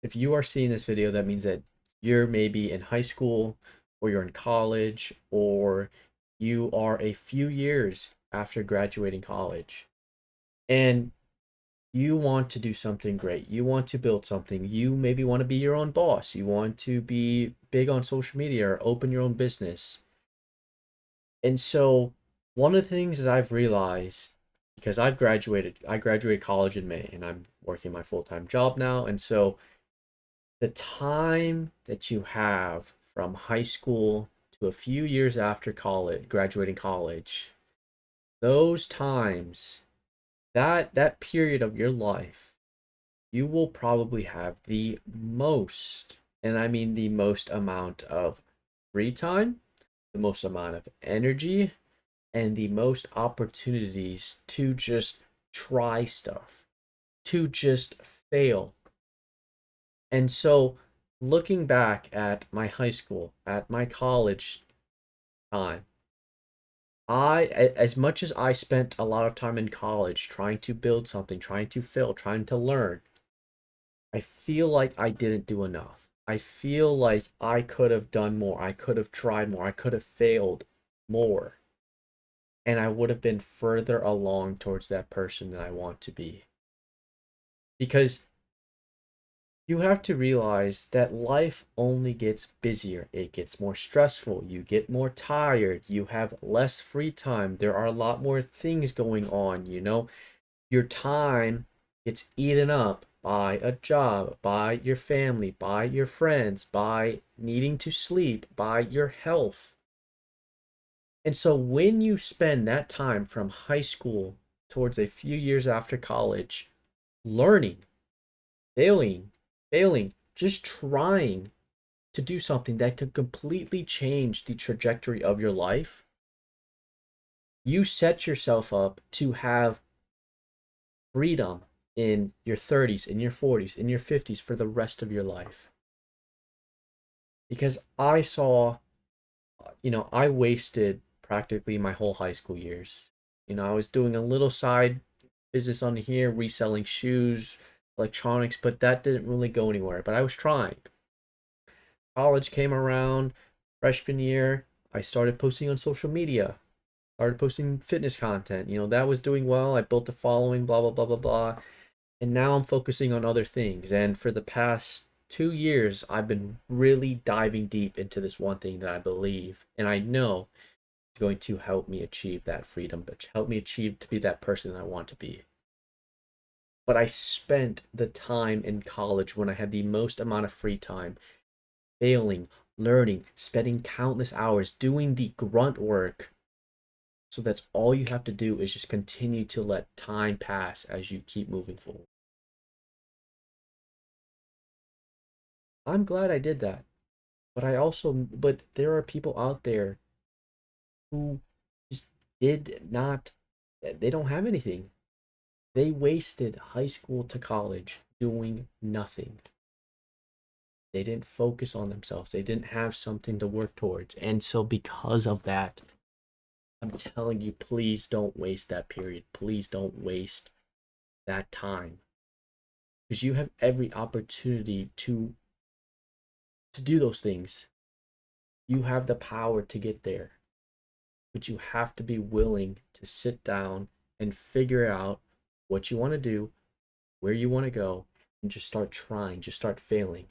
if you are seeing this video, that means that you're maybe in high school or you're in college or you are a few years after graduating college and you want to do something great. You want to build something. You maybe want to be your own boss. You want to be big on social media or open your own business. And so, one of the things that I've realized, because I graduated college in May and I'm working my full-time job now. And so, the time that you have from high school to a few years after college, graduating college, those times, that period of your life, you will probably have the most, and I mean the most amount of free time, the most amount of energy, and the most opportunities to just try stuff, to just fail. And so, looking back at my high school, at my college time, as much as I spent a lot of time in college trying to build something, trying to fail, trying to learn, I feel like I didn't do enough. I feel like I could have done more. I could have tried more. I could have failed more. And I would have been further along towards that person that I want to be. Because you have to realize that life only gets busier. It gets more stressful. You get more tired. You have less free time. There are a lot more things going on, you know? Your time gets eaten up by a job, by your family, by your friends, by needing to sleep, by your health. And so when you spend that time from high school towards a few years after college, learning, failing, failing, just trying to do something that could completely change the trajectory of your life, you set yourself up to have freedom in your 30s, in your 40s, in your 50s for the rest of your life. Because I saw, I wasted practically my whole high school years. I was doing a little side business on here, reselling shoes, electronics, but that didn't really go anywhere. But I was trying. College came around, freshman year, I started posting on social media, started posting fitness content. That was doing well. I built a following, blah, blah, blah, blah, blah. And now I'm focusing on other things. And for the past 2 years, I've been really diving deep into this one thing that I believe and I know is going to help me achieve that freedom, but help me achieve to be that person I want to be. But I spent the time in college when I had the most amount of free time, failing, learning, spending countless hours doing the grunt work. So that's all you have to do is just continue to let time pass as you keep moving forward. I'm glad I did that. But there are people out there who just did not, they don't have anything. They wasted high school to college doing nothing. They didn't focus on themselves. They didn't have something to work towards. And so, because of that, I'm telling you, please don't waste that period. Please don't waste that time. Because you have every opportunity to do those things. You have the power to get there. But you have to be willing to sit down and figure out what you want to do, where you want to go, and just start trying, just start failing.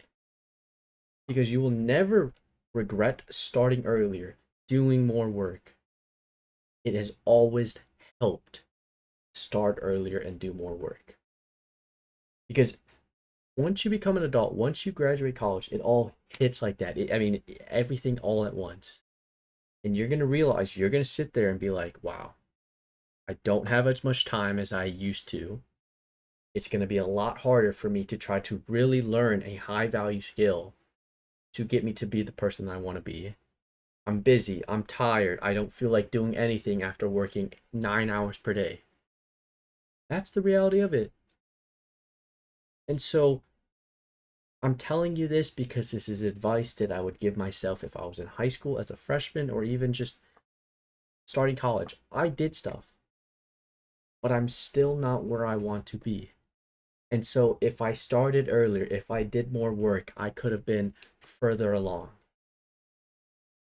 Because you will never regret starting earlier, doing more work. It has always helped start earlier and do more work. Because once you become an adult, once you graduate college, it all hits like that. Everything all at once. And you're going to realize you're going to sit there and be like, wow, I don't have as much time as I used to. It's going to be a lot harder for me to try to really learn a high value skill to get me to be the person I want to be. I'm busy. I'm tired. I don't feel like doing anything after working 9 hours per day. That's the reality of it. And so I'm telling you this because this is advice that I would give myself if I was in high school as a freshman or even just starting college. I did stuff, but I'm still not where I want to be. And so if I started earlier, if I did more work, I could have been further along.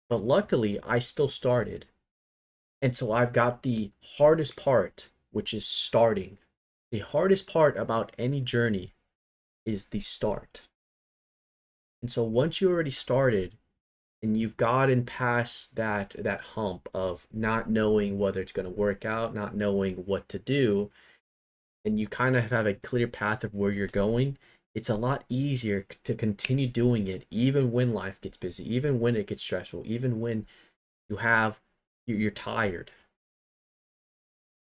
But luckily, I still started. And so I've got the hardest part, which is starting. The hardest part about any journey is the start. And so once you already started and you've gotten past that hump of not knowing whether it's going to work out, not knowing what to do, and you kind of have a clear path of where you're going, it's a lot easier to continue doing it even when life gets busy, even when it gets stressful, even when you have you're tired.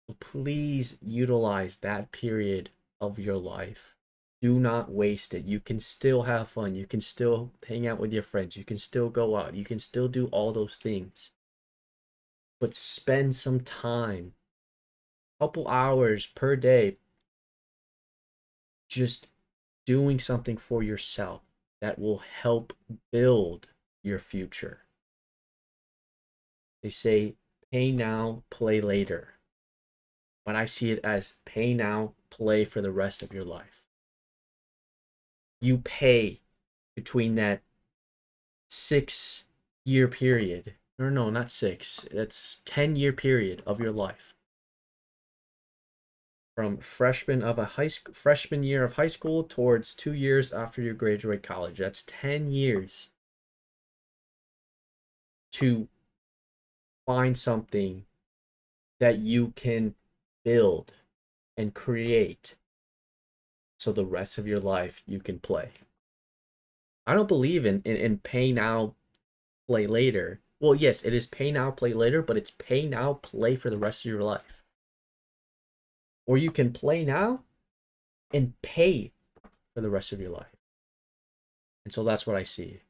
So please utilize that period of your life. Do not waste it. You can still have fun. You can still hang out with your friends. You can still go out. You can still do all those things. But spend some time, couple hours per day, just doing something for yourself that will help build your future. They say pay now, play later. But I see it as pay now, play for the rest of your life. You pay between that 6 year period. Or no, not six. That's 10 year period of your life. From freshman year of high school towards 2 years after you graduate college. That's 10 years to find something that you can build and create so the rest of your life you can play. I don't believe in pay now, play later. Well, yes, it is pay now, play later, but it's pay now, play for the rest of your life. Or you can play now and pay for the rest of your life. And so that's what I see.